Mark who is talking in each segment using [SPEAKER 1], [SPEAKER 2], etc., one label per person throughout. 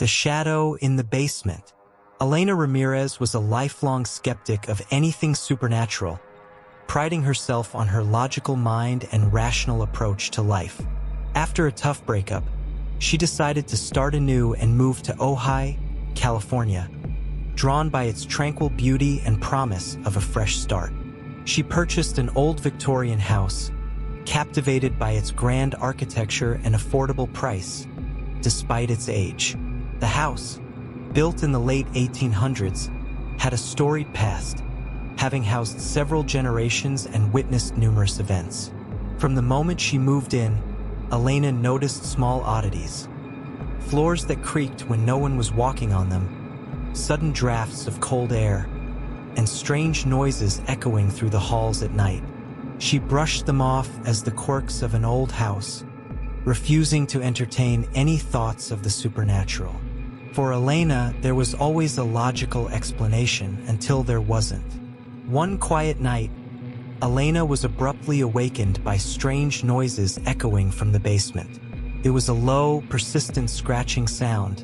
[SPEAKER 1] The shadow in the basement. Elena Ramirez was a lifelong skeptic of anything supernatural, priding herself on her logical mind and rational approach to life. After a tough breakup, she decided to start anew and move to Ojai, California, drawn by its tranquil beauty and promise of a fresh start. She purchased an old Victorian house, captivated by its grand architecture and affordable price, despite its age. The house, built in the late 1800s, had a storied past, having housed several generations and witnessed numerous events. From the moment she moved in, Elena noticed small oddities. Floors that creaked when no one was walking on them, sudden drafts of cold air, and strange noises echoing through the halls at night. She brushed them off as the quirks of an old house, refusing to entertain any thoughts of the supernatural. For Elena, there was always a logical explanation until there wasn't. One quiet night, Elena was abruptly awakened by strange noises echoing from the basement. It was a low, persistent scratching sound,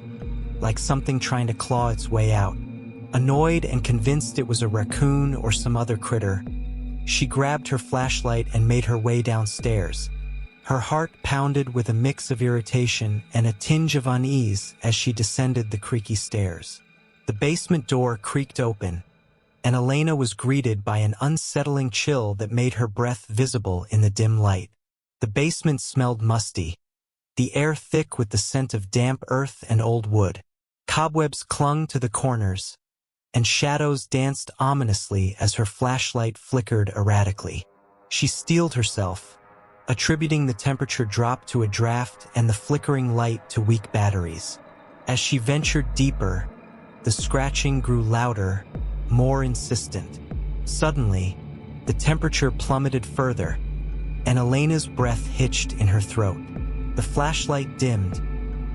[SPEAKER 1] like something trying to claw its way out. Annoyed and convinced it was a raccoon or some other critter, she grabbed her flashlight and made her way downstairs. Her heart pounded with a mix of irritation and a tinge of unease as she descended the creaky stairs. The basement door creaked open, and Elena was greeted by an unsettling chill that made her breath visible in the dim light. The basement smelled musty, the air thick with the scent of damp earth and old wood. Cobwebs clung to the corners, and shadows danced ominously as her flashlight flickered erratically. She steeled herself, attributing the temperature drop to a draft and the flickering light to weak batteries. As she ventured deeper, the scratching grew louder, more insistent. Suddenly, the temperature plummeted further, and Elena's breath hitched in her throat. The flashlight dimmed,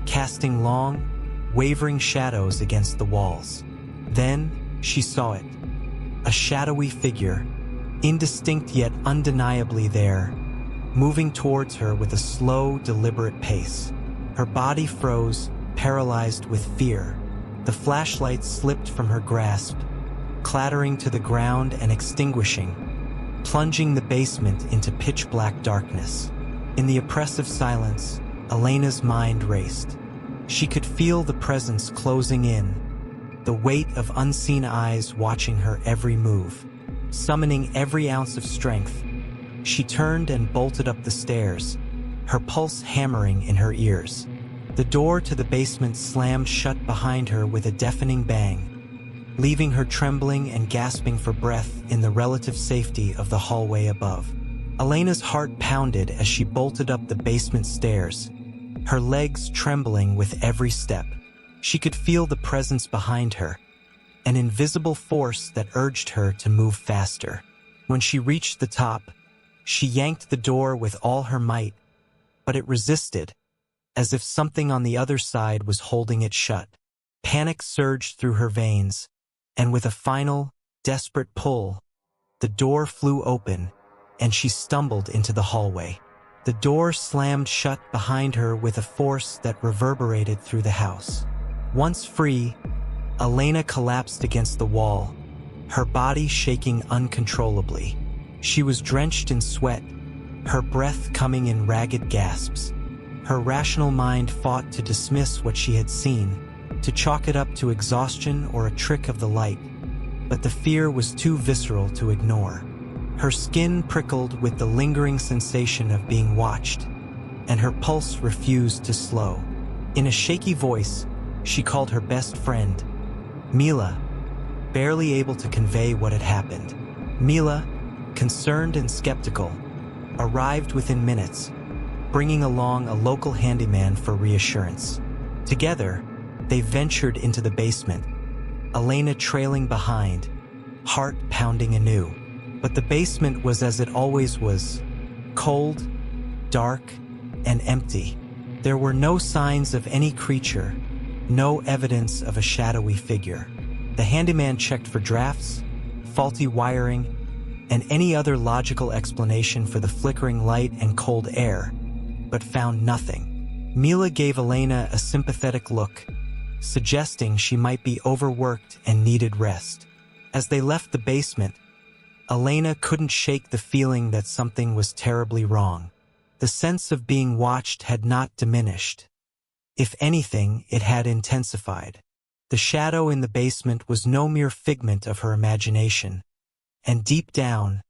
[SPEAKER 1] casting long, wavering shadows against the walls. Then, she saw it. A shadowy figure, indistinct yet undeniably there, moving towards her with a slow, deliberate pace. Her body froze, paralyzed with fear. The flashlight slipped from her grasp, clattering to the ground and extinguishing, plunging the basement into pitch-black darkness. In the oppressive silence, Elena's mind raced. She could feel the presence closing in, the weight of unseen eyes watching her every move. Summoning every ounce of strength, she turned and bolted up the stairs, her pulse hammering in her ears. The door to the basement slammed shut behind her with a deafening bang, leaving her trembling and gasping for breath in the relative safety of the hallway above. Elena's heart pounded as she bolted up the basement stairs, her legs trembling with every step. She could feel the presence behind her, an invisible force that urged her to move faster. When she reached the top, she yanked the door with all her might, but it resisted, as if something on the other side was holding it shut. Panic surged through her veins, and with a final, desperate pull, the door flew open, and she stumbled into the hallway. The door slammed shut behind her with a force that reverberated through the house. Once free, Elena collapsed against the wall, her body shaking uncontrollably. She was drenched in sweat, her breath coming in ragged gasps. Her rational mind fought to dismiss what she had seen, to chalk it up to exhaustion or a trick of the light, but the fear was too visceral to ignore. Her skin prickled with the lingering sensation of being watched, and her pulse refused to slow. In a shaky voice, she called her best friend, Mila, barely able to convey what had happened. Mila, concerned and skeptical, arrived within minutes, bringing along a local handyman for reassurance. Together, they ventured into the basement, Elena trailing behind, heart pounding anew. But the basement was as it always was, cold, dark, and empty. There were no signs of any creature, no evidence of a shadowy figure. The handyman checked for drafts, faulty wiring, and any other logical explanation for the flickering light and cold air, but found nothing. Mila gave Elena a sympathetic look, suggesting she might be overworked and needed rest. As they left the basement, Elena couldn't shake the feeling that something was terribly wrong. The sense of being watched had not diminished. If anything, it had intensified. The shadow in the basement was no mere figment of her imagination, and deep down,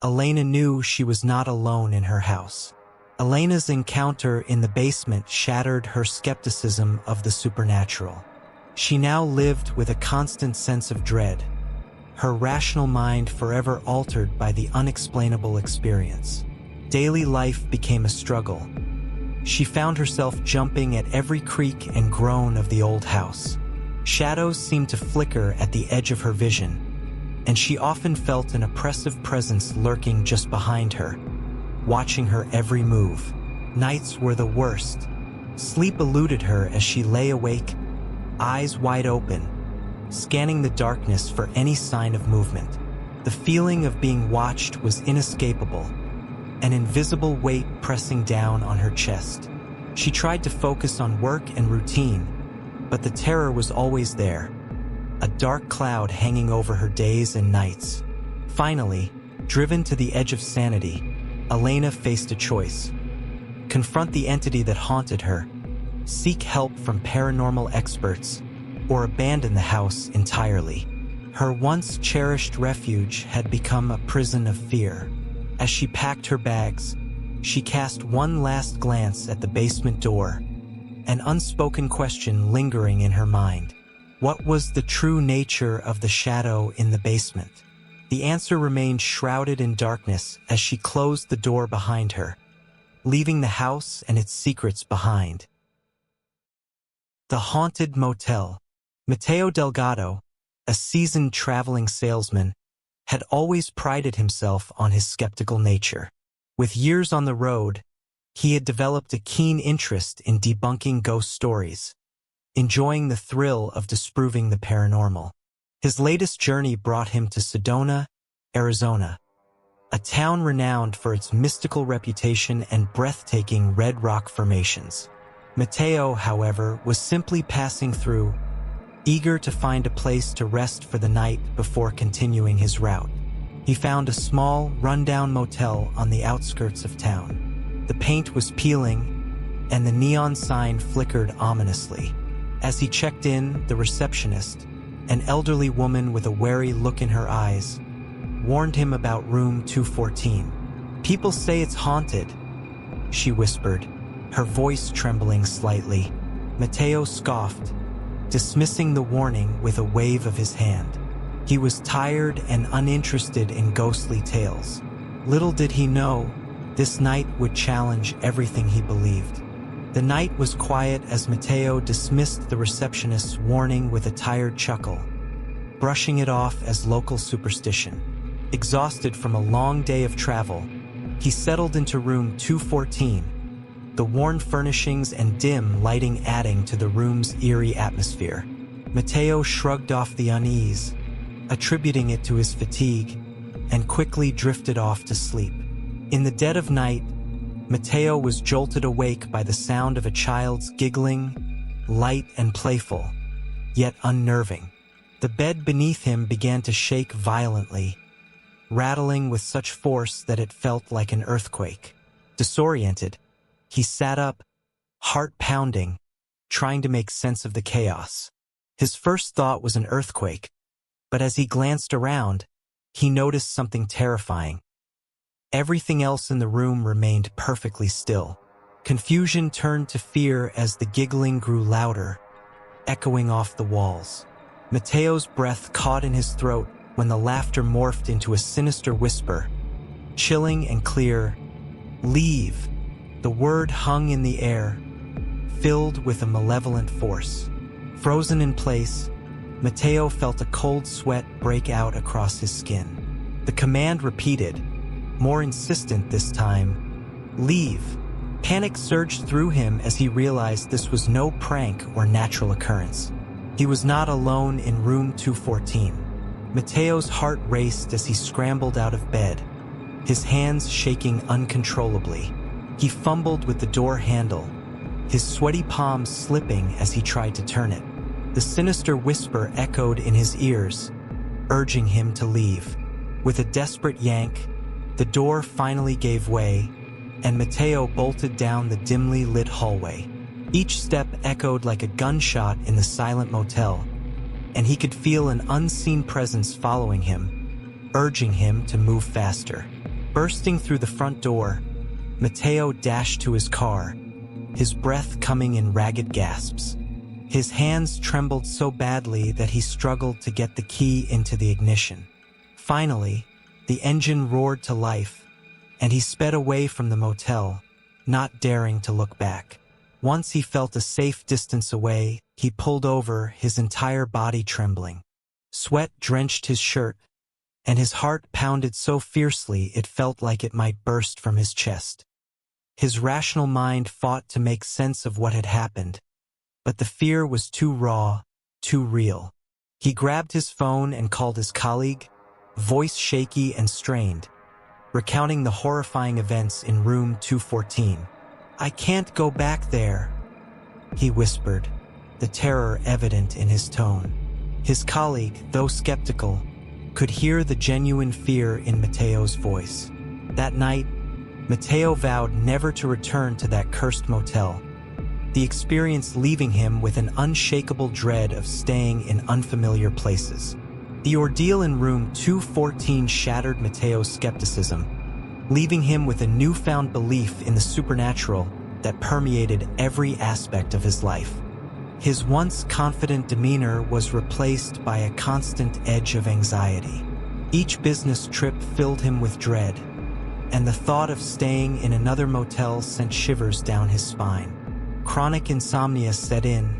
[SPEAKER 1] Elena knew she was not alone in her house. Elena's encounter in the basement shattered her skepticism of the supernatural. She now lived with a constant sense of dread, her rational mind forever altered by the unexplainable experience. Daily life became a struggle. She found herself jumping at every creak and groan of the old house. Shadows seemed to flicker at the edge of her vision, and she often felt an oppressive presence lurking just behind her, watching her every move. Nights were the worst. Sleep eluded her as she lay awake, eyes wide open, scanning the darkness for any sign of movement. The feeling of being watched was inescapable, an invisible weight pressing down on her chest. She tried to focus on work and routine, but the terror was always there, a dark cloud hanging over her days and nights. Finally, driven to the edge of sanity, Elena faced a choice: confront the entity that haunted her, seek help from paranormal experts, or abandon the house entirely. Her once cherished refuge had become a prison of fear. As she packed her bags, she cast one last glance at the basement door, an unspoken question lingering in her mind. What was the true nature of the shadow in the basement? The answer remained shrouded in darkness as she closed the door behind her, leaving the house and its secrets behind. The Haunted Motel. Mateo Delgado, a seasoned traveling salesman, had always prided himself on his skeptical nature. With years on the road, he had developed a keen interest in debunking ghost stories, enjoying the thrill of disproving the paranormal. His latest journey brought him to Sedona, Arizona, a town renowned for its mystical reputation and breathtaking red rock formations. Mateo, however, was simply passing through, eager to find a place to rest for the night before continuing his route. He found a small, rundown motel on the outskirts of town. The paint was peeling, and the neon sign flickered ominously. As he checked in, the receptionist, an elderly woman with a wary look in her eyes, warned him about room 214. "People say it's haunted," she whispered, her voice trembling slightly. Mateo scoffed, dismissing the warning with a wave of his hand. He was tired and uninterested in ghostly tales. Little did he know, this night would challenge everything he believed. The night was quiet as Mateo dismissed the receptionist's warning with a tired chuckle, brushing it off as local superstition. Exhausted from a long day of travel, he settled into room 214, the worn furnishings and dim lighting adding to the room's eerie atmosphere. Mateo shrugged off the unease, attributing it to his fatigue, and quickly drifted off to sleep. In the dead of night, Mateo was jolted awake by the sound of a child's giggling, light and playful, yet unnerving. The bed beneath him began to shake violently, rattling with such force that it felt like an earthquake. Disoriented, he sat up, heart pounding, trying to make sense of the chaos. His first thought was an earthquake, but as he glanced around, he noticed something terrifying. Everything else in the room remained perfectly still. Confusion turned to fear as the giggling grew louder, echoing off the walls. Mateo's breath caught in his throat when the laughter morphed into a sinister whisper. Chilling and clear, "Leave." The word hung in the air, filled with a malevolent force. Frozen in place, Mateo felt a cold sweat break out across his skin. The command repeated, more insistent this time, "Leave." Panic surged through him as he realized this was no prank or natural occurrence. He was not alone in room 214. Mateo's heart raced as he scrambled out of bed, his hands shaking uncontrollably. He fumbled with the door handle, his sweaty palms slipping as he tried to turn it. The sinister whisper echoed in his ears, urging him to leave. With a desperate yank, the door finally gave way, and Mateo bolted down the dimly lit hallway. Each step echoed like a gunshot in the silent motel, and he could feel an unseen presence following him, urging him to move faster. Bursting through the front door, Mateo dashed to his car, his breath coming in ragged gasps. His hands trembled so badly that he struggled to get the key into the ignition. Finally, the engine roared to life, and he sped away from the motel, not daring to look back. Once he felt a safe distance away, he pulled over, his entire body trembling. Sweat drenched his shirt, and his heart pounded so fiercely it felt like it might burst from his chest. His rational mind fought to make sense of what had happened, but the fear was too raw, too real. He grabbed his phone and called his colleague, voice shaky and strained, recounting the horrifying events in room 214. "I can't go back there," he whispered, the terror evident in his tone. His colleague, though skeptical, could hear the genuine fear in Mateo's voice. That night, Mateo vowed never to return to that cursed motel, the experience leaving him with an unshakable dread of staying in unfamiliar places. The ordeal in room 214 shattered Mateo's skepticism, leaving him with a newfound belief in the supernatural that permeated every aspect of his life. His once confident demeanor was replaced by a constant edge of anxiety. Each business trip filled him with dread, and the thought of staying in another motel sent shivers down his spine. Chronic insomnia set in,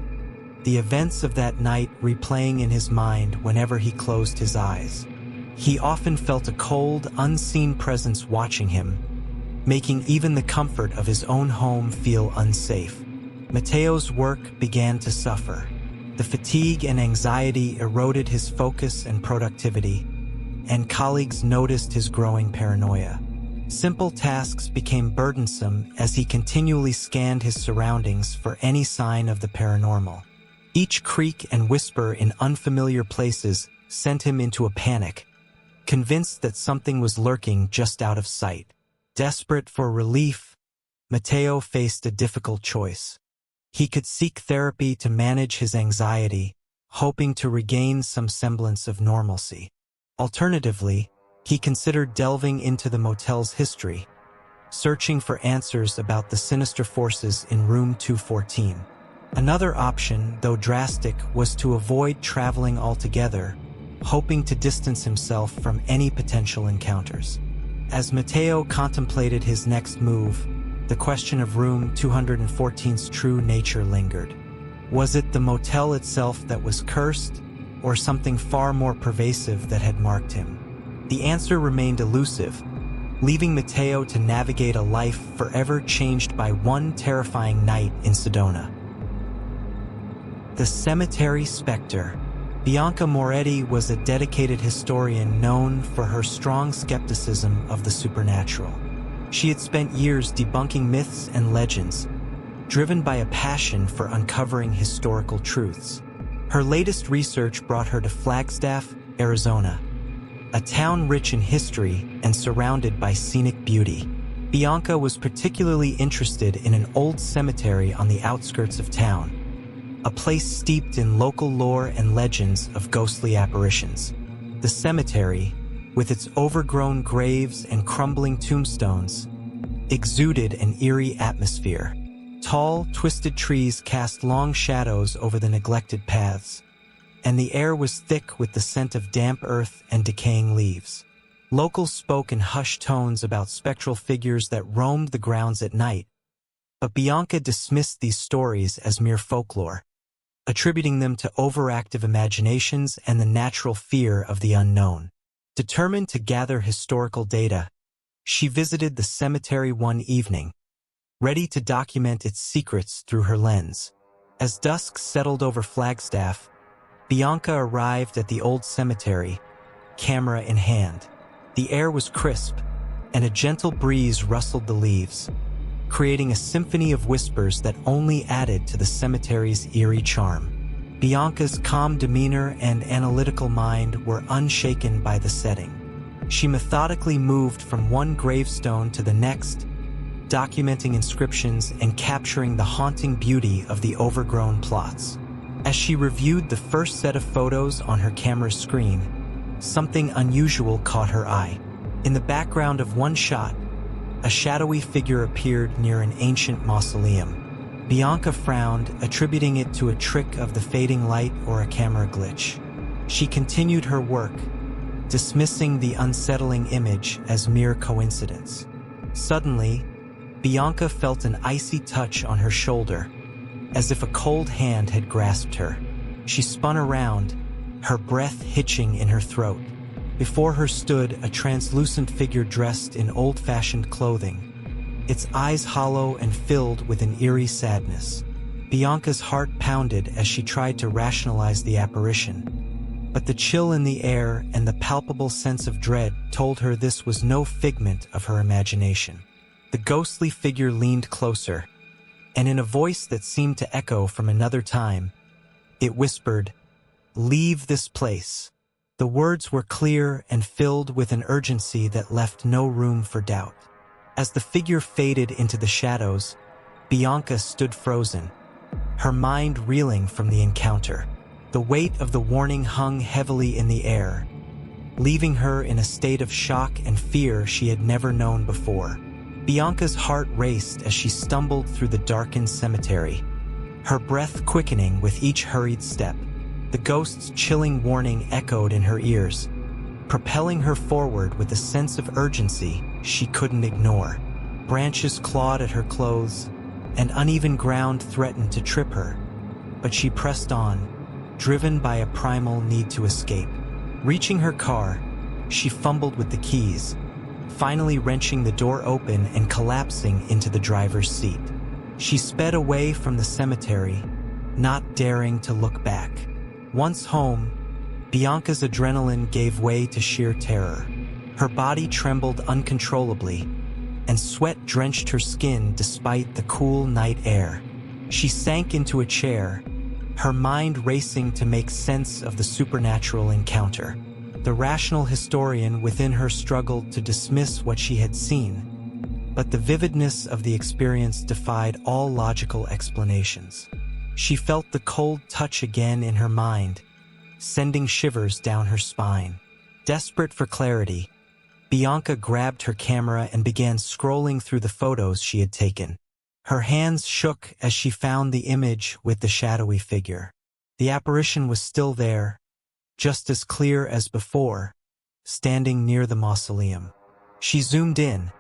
[SPEAKER 1] the events of that night replaying in his mind whenever he closed his eyes. He often felt a cold, unseen presence watching him, making even the comfort of his own home feel unsafe. Mateo's work began to suffer. The fatigue and anxiety eroded his focus and productivity, and colleagues noticed his growing paranoia. Simple tasks became burdensome as he continually scanned his surroundings for any sign of the paranormal. Each creak and whisper in unfamiliar places sent him into a panic, convinced that something was lurking just out of sight. Desperate for relief, Mateo faced a difficult choice. He could seek therapy to manage his anxiety, hoping to regain some semblance of normalcy. Alternatively, he considered delving into the motel's history, searching for answers about the sinister forces in room 214. Another option, though drastic, was to avoid traveling altogether, hoping to distance himself from any potential encounters. As Mateo contemplated his next move, the question of room 214's true nature lingered. Was it the motel itself that was cursed, or something far more pervasive that had marked him? The answer remained elusive, leaving Mateo to navigate a life forever changed by one terrifying night in Sedona. The Cemetery Spectre. Bianca Moretti was a dedicated historian known for her strong skepticism of the supernatural. She had spent years debunking myths and legends, driven by a passion for uncovering historical truths. Her latest research brought her to Flagstaff, Arizona, a town rich in history and surrounded by scenic beauty. Bianca was particularly interested in an old cemetery on the outskirts of town, a place steeped in local lore and legends of ghostly apparitions. The cemetery, with its overgrown graves and crumbling tombstones, exuded an eerie atmosphere. Tall, twisted trees cast long shadows over the neglected paths, and the air was thick with the scent of damp earth and decaying leaves. Locals spoke in hushed tones about spectral figures that roamed the grounds at night, but Bianca dismissed these stories as mere folklore, attributing them to overactive imaginations and the natural fear of the unknown. Determined to gather historical data, she visited the cemetery one evening, ready to document its secrets through her lens. As dusk settled over Flagstaff, Bianca arrived at the old cemetery, camera in hand. The air was crisp, and a gentle breeze rustled the leaves, creating a symphony of whispers that only added to the cemetery's eerie charm. Bianca's calm demeanor and analytical mind were unshaken by the setting. She methodically moved from one gravestone to the next, documenting inscriptions and capturing the haunting beauty of the overgrown plots. As she reviewed the first set of photos on her camera's screen, something unusual caught her eye. In the background of one shot, a shadowy figure appeared near an ancient mausoleum. Bianca frowned, attributing it to a trick of the fading light or a camera glitch. She continued her work, dismissing the unsettling image as mere coincidence. Suddenly, Bianca felt an icy touch on her shoulder, as if a cold hand had grasped her. She spun around, her breath hitching in her throat. Before her stood a translucent figure dressed in old-fashioned clothing, its eyes hollow and filled with an eerie sadness. Bianca's heart pounded as she tried to rationalize the apparition, but the chill in the air and the palpable sense of dread told her this was no figment of her imagination. The ghostly figure leaned closer, and in a voice that seemed to echo from another time, it whispered, "Leave this place." The words were clear and filled with an urgency that left no room for doubt. As the figure faded into the shadows, Bianca stood frozen, her mind reeling from the encounter. The weight of the warning hung heavily in the air, leaving her in a state of shock and fear she had never known before. Bianca's heart raced as she stumbled through the darkened cemetery, her breath quickening with each hurried step. The ghost's chilling warning echoed in her ears, propelling her forward with a sense of urgency she couldn't ignore. Branches clawed at her clothes, and uneven ground threatened to trip her, but she pressed on, driven by a primal need to escape. Reaching her car, she fumbled with the keys, finally wrenching the door open and collapsing into the driver's seat. She sped away from the cemetery, not daring to look back. Once home, Bianca's adrenaline gave way to sheer terror. Her body trembled uncontrollably, and sweat drenched her skin despite the cool night air. She sank into a chair, her mind racing to make sense of the supernatural encounter. The rational historian within her struggled to dismiss what she had seen, but the vividness of the experience defied all logical explanations. She felt the cold touch again in her mind, sending shivers down her spine. Desperate for clarity, Bianca grabbed her camera and began scrolling through the photos she had taken. Her hands shook as she found the image with the shadowy figure. The apparition was still there, just as clear as before, standing near the mausoleum. She zoomed in,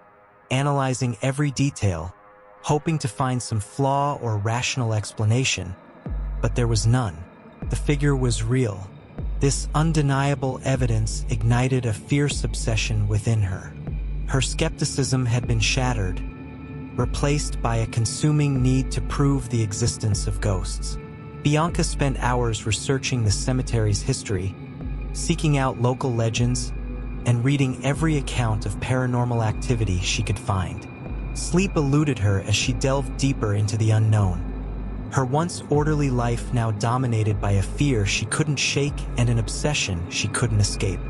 [SPEAKER 1] analyzing every detail, hoping to find some flaw or rational explanation, but there was none. The figure was real. This undeniable evidence ignited a fierce obsession within her. Her skepticism had been shattered, replaced by a consuming need to prove the existence of ghosts. Bianca spent hours researching the cemetery's history, seeking out local legends, and reading every account of paranormal activity she could find. Sleep eluded her as she delved deeper into the unknown. Her once orderly life now dominated by a fear she couldn't shake and an obsession she couldn't escape.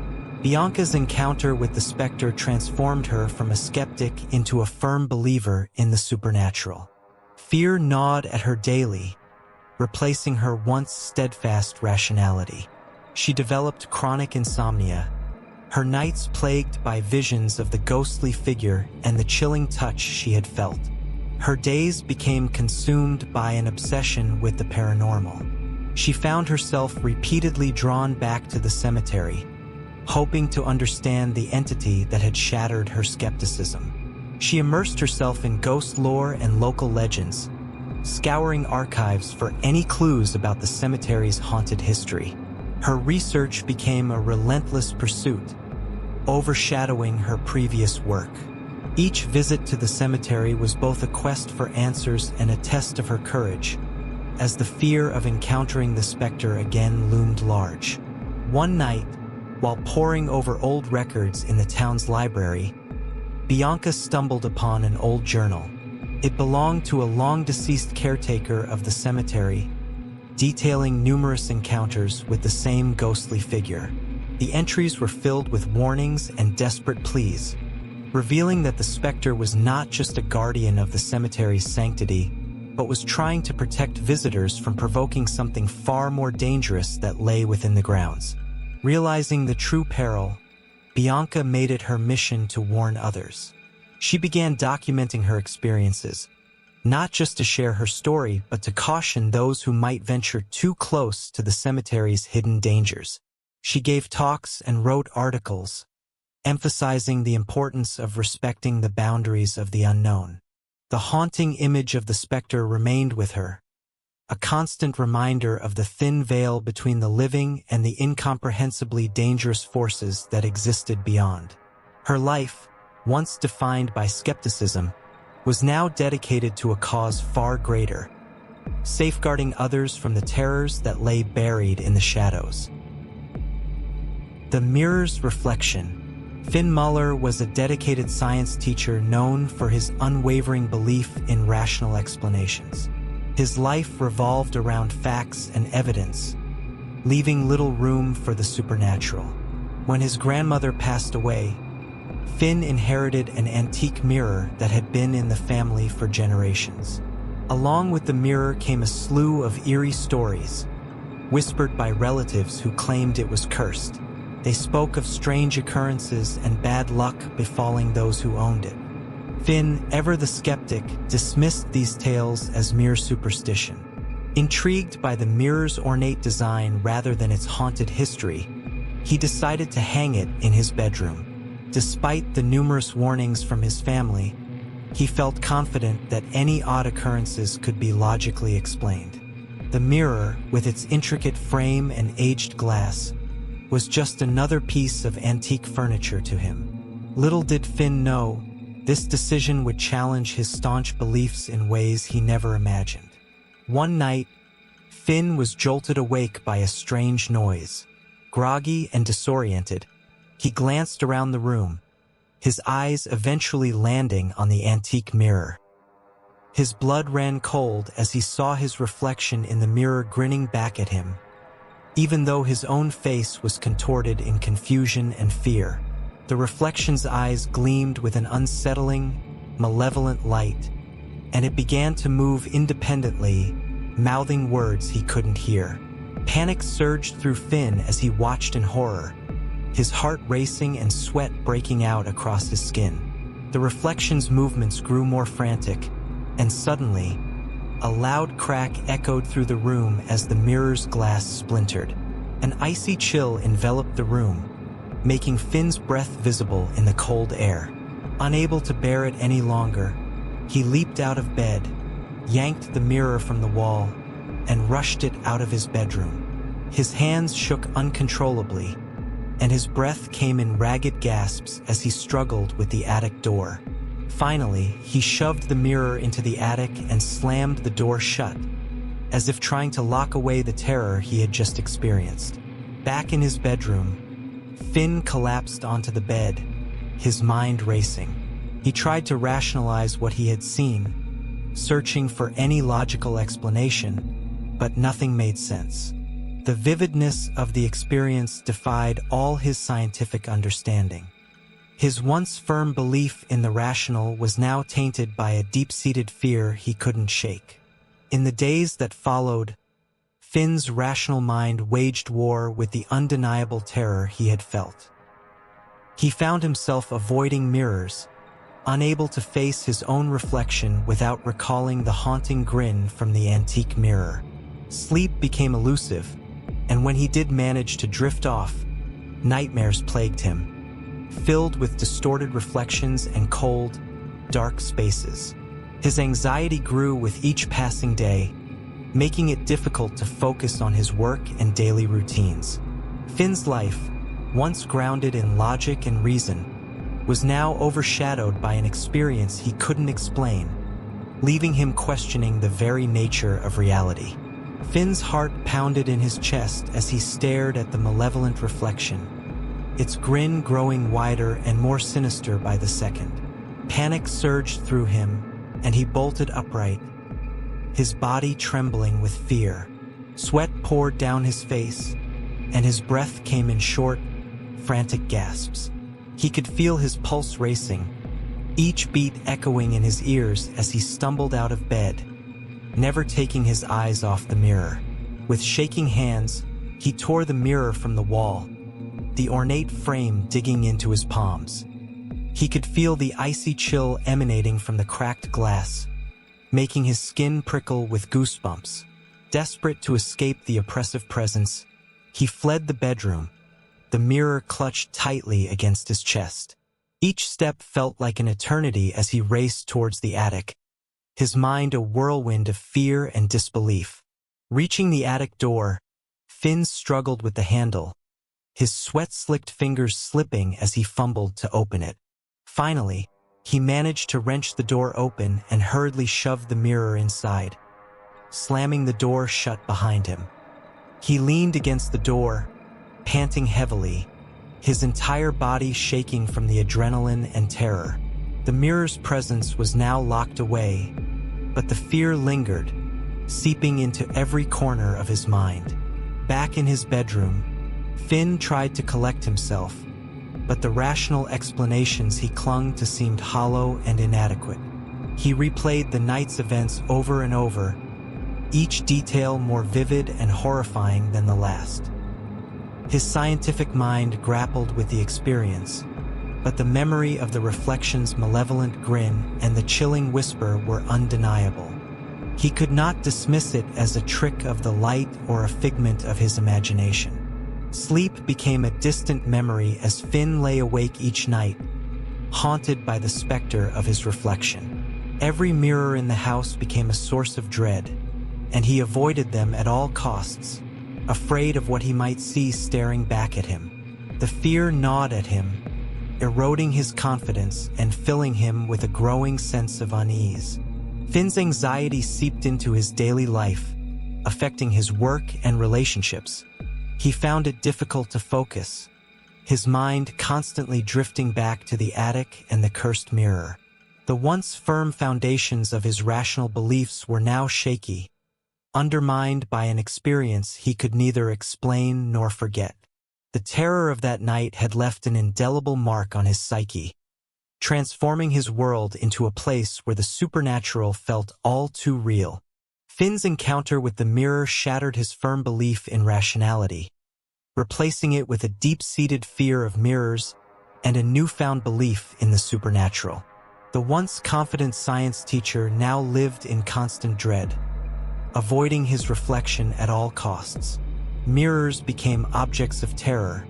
[SPEAKER 1] Bianca's encounter with the specter transformed her from a skeptic into a firm believer in the supernatural. Fear gnawed at her daily, replacing her once steadfast rationality. She developed chronic insomnia, her nights plagued by visions of the ghostly figure and the chilling touch she had felt. Her days became consumed by an obsession with the paranormal. She found herself repeatedly drawn back to the cemetery, hoping to understand the entity that had shattered her skepticism. She immersed herself in ghost lore and local legends, scouring archives for any clues about the cemetery's haunted history. Her research became a relentless pursuit, overshadowing her previous work. Each visit to the cemetery was both a quest for answers and a test of her courage, as the fear of encountering the specter again loomed large. One night, while poring over old records in the town's library, Bianca stumbled upon an old journal. It belonged to a long-deceased caretaker of the cemetery, detailing numerous encounters with the same ghostly figure. The entries were filled with warnings and desperate pleas, revealing that the specter was not just a guardian of the cemetery's sanctity, but was trying to protect visitors from provoking something far more dangerous that lay within the grounds. Realizing the true peril, Bianca made it her mission to warn others. She began documenting her experiences, not just to share her story, but to caution those who might venture too close to the cemetery's hidden dangers. She gave talks and wrote articles, emphasizing the importance of respecting the boundaries of the unknown. The haunting image of the specter remained with her, a constant reminder of the thin veil between the living and the incomprehensibly dangerous forces that existed beyond. Her life, once defined by skepticism, was now dedicated to a cause far greater, safeguarding others from the terrors that lay buried in the shadows. The mirror's reflection. Finn Muller was a dedicated science teacher known for his unwavering belief in rational explanations. His life revolved around facts and evidence, leaving little room for the supernatural. When his grandmother passed away, Finn inherited an antique mirror that had been in the family for generations. Along with the mirror came a slew of eerie stories, whispered by relatives who claimed it was cursed. They spoke of strange occurrences and bad luck befalling those who owned it. Finn, ever the skeptic, dismissed these tales as mere superstition. Intrigued by the mirror's ornate design rather than its haunted history, he decided to hang it in his bedroom. Despite the numerous warnings from his family, he felt confident that any odd occurrences could be logically explained. The mirror, with its intricate frame and aged glass, was just another piece of antique furniture to him. Little did Finn know, this decision would challenge his staunch beliefs in ways he never imagined. One night, Finn was jolted awake by a strange noise. Groggy and disoriented, he glanced around the room, his eyes eventually landing on the antique mirror. His blood ran cold as he saw his reflection in the mirror grinning back at him, even though his own face was contorted in confusion and fear. The reflection's eyes gleamed with an unsettling, malevolent light, and it began to move independently, mouthing words he couldn't hear. Panic surged through Finn as he watched in horror, his heart racing and sweat breaking out across his skin. The reflection's movements grew more frantic, and suddenly, a loud crack echoed through the room as the mirror's glass splintered. An icy chill enveloped the room, making Finn's breath visible in the cold air. Unable to bear it any longer, he leaped out of bed, yanked the mirror from the wall, and rushed it out of his bedroom. His hands shook uncontrollably, and his breath came in ragged gasps as he struggled with the attic door. Finally, he shoved the mirror into the attic and slammed the door shut, as if trying to lock away the terror he had just experienced. Back in his bedroom, Finn collapsed onto the bed, his mind racing. He tried to rationalize what he had seen, searching for any logical explanation, but nothing made sense. The vividness of the experience defied all his scientific understanding. His once firm belief in the rational was now tainted by a deep-seated fear he couldn't shake. In the days that followed, Finn's rational mind waged war with the undeniable terror he had felt. He found himself avoiding mirrors, unable to face his own reflection without recalling the haunting grin from the antique mirror. Sleep became elusive, and when he did manage to drift off, nightmares plagued him, filled with distorted reflections and cold, dark spaces. His anxiety grew with each passing day, making it difficult to focus on his work and daily routines. Finn's life, once grounded in logic and reason, was now overshadowed by an experience he couldn't explain, leaving him questioning the very nature of reality. Finn's heart pounded in his chest as he stared at the malevolent reflection, its grin growing wider and more sinister by the second. Panic surged through him, and he bolted upright, his body trembling with fear. Sweat poured down his face, and his breath came in short, frantic gasps. He could feel his pulse racing, each beat echoing in his ears as he stumbled out of bed, never taking his eyes off the mirror. With shaking hands, he tore the mirror from the wall, the ornate frame digging into his palms. He could feel the icy chill emanating from the cracked glass, making his skin prickle with goosebumps. Desperate to escape the oppressive presence, he fled the bedroom, the mirror clutched tightly against his chest. Each step felt like an eternity as he raced towards the attic, his mind a whirlwind of fear and disbelief. Reaching the attic door, Finn struggled with the handle, his sweat-slicked fingers slipping as he fumbled to open it. Finally, he managed to wrench the door open and hurriedly shoved the mirror inside, slamming the door shut behind him. He leaned against the door, panting heavily, his entire body shaking from the adrenaline and terror. The mirror's presence was now locked away, but the fear lingered, seeping into every corner of his mind. Back in his bedroom, Finn tried to collect himself, but the rational explanations he clung to seemed hollow and inadequate. He replayed the night's events over and over, each detail more vivid and horrifying than the last. His scientific mind grappled with the experience, but the memory of the reflection's malevolent grin and the chilling whisper were undeniable. He could not dismiss it as a trick of the light or a figment of his imagination. Sleep became a distant memory as Finn lay awake each night, haunted by the specter of his reflection. Every mirror in the house became a source of dread, and he avoided them at all costs, afraid of what he might see staring back at him. The fear gnawed at him, eroding his confidence and filling him with a growing sense of unease. Finn's anxiety seeped into his daily life, affecting his work and relationships. He found it difficult to focus, his mind constantly drifting back to the attic and the cursed mirror. The once firm foundations of his rational beliefs were now shaky, undermined by an experience he could neither explain nor forget. The terror of that night had left an indelible mark on his psyche, transforming his world into a place where the supernatural felt all too real. Finn's encounter with the mirror shattered his firm belief in rationality, replacing it with a deep-seated fear of mirrors and a newfound belief in the supernatural. The once confident science teacher now lived in constant dread, avoiding his reflection at all costs. Mirrors became objects of terror,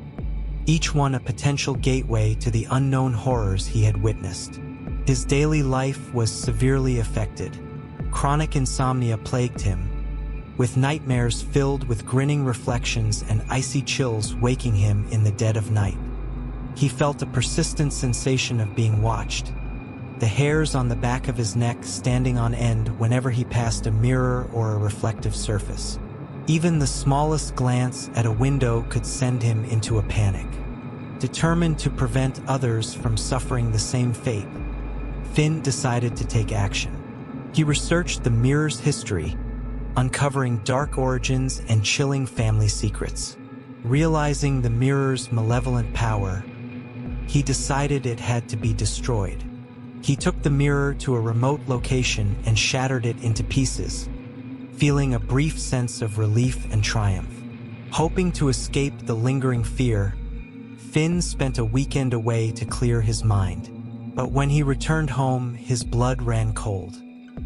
[SPEAKER 1] each one a potential gateway to the unknown horrors he had witnessed. His daily life was severely affected. Chronic insomnia plagued him, with nightmares filled with grinning reflections and icy chills waking him in the dead of night. He felt a persistent sensation of being watched, the hairs on the back of his neck standing on end whenever he passed a mirror or a reflective surface. Even the smallest glance at a window could send him into a panic. Determined to prevent others from suffering the same fate, Finn decided to take action. He researched the mirror's history, uncovering dark origins and chilling family secrets. Realizing the mirror's malevolent power, he decided it had to be destroyed. He took the mirror to a remote location and shattered it into pieces, feeling a brief sense of relief and triumph. Hoping to escape the lingering fear, Finn spent a weekend away to clear his mind. But when he returned home, his blood ran cold.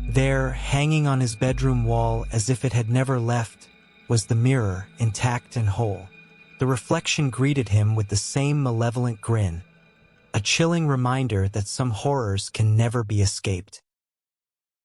[SPEAKER 1] There, hanging on his bedroom wall as if it had never left, was the mirror, intact and whole. The reflection greeted him with the same malevolent grin, a chilling reminder that some horrors can never be escaped.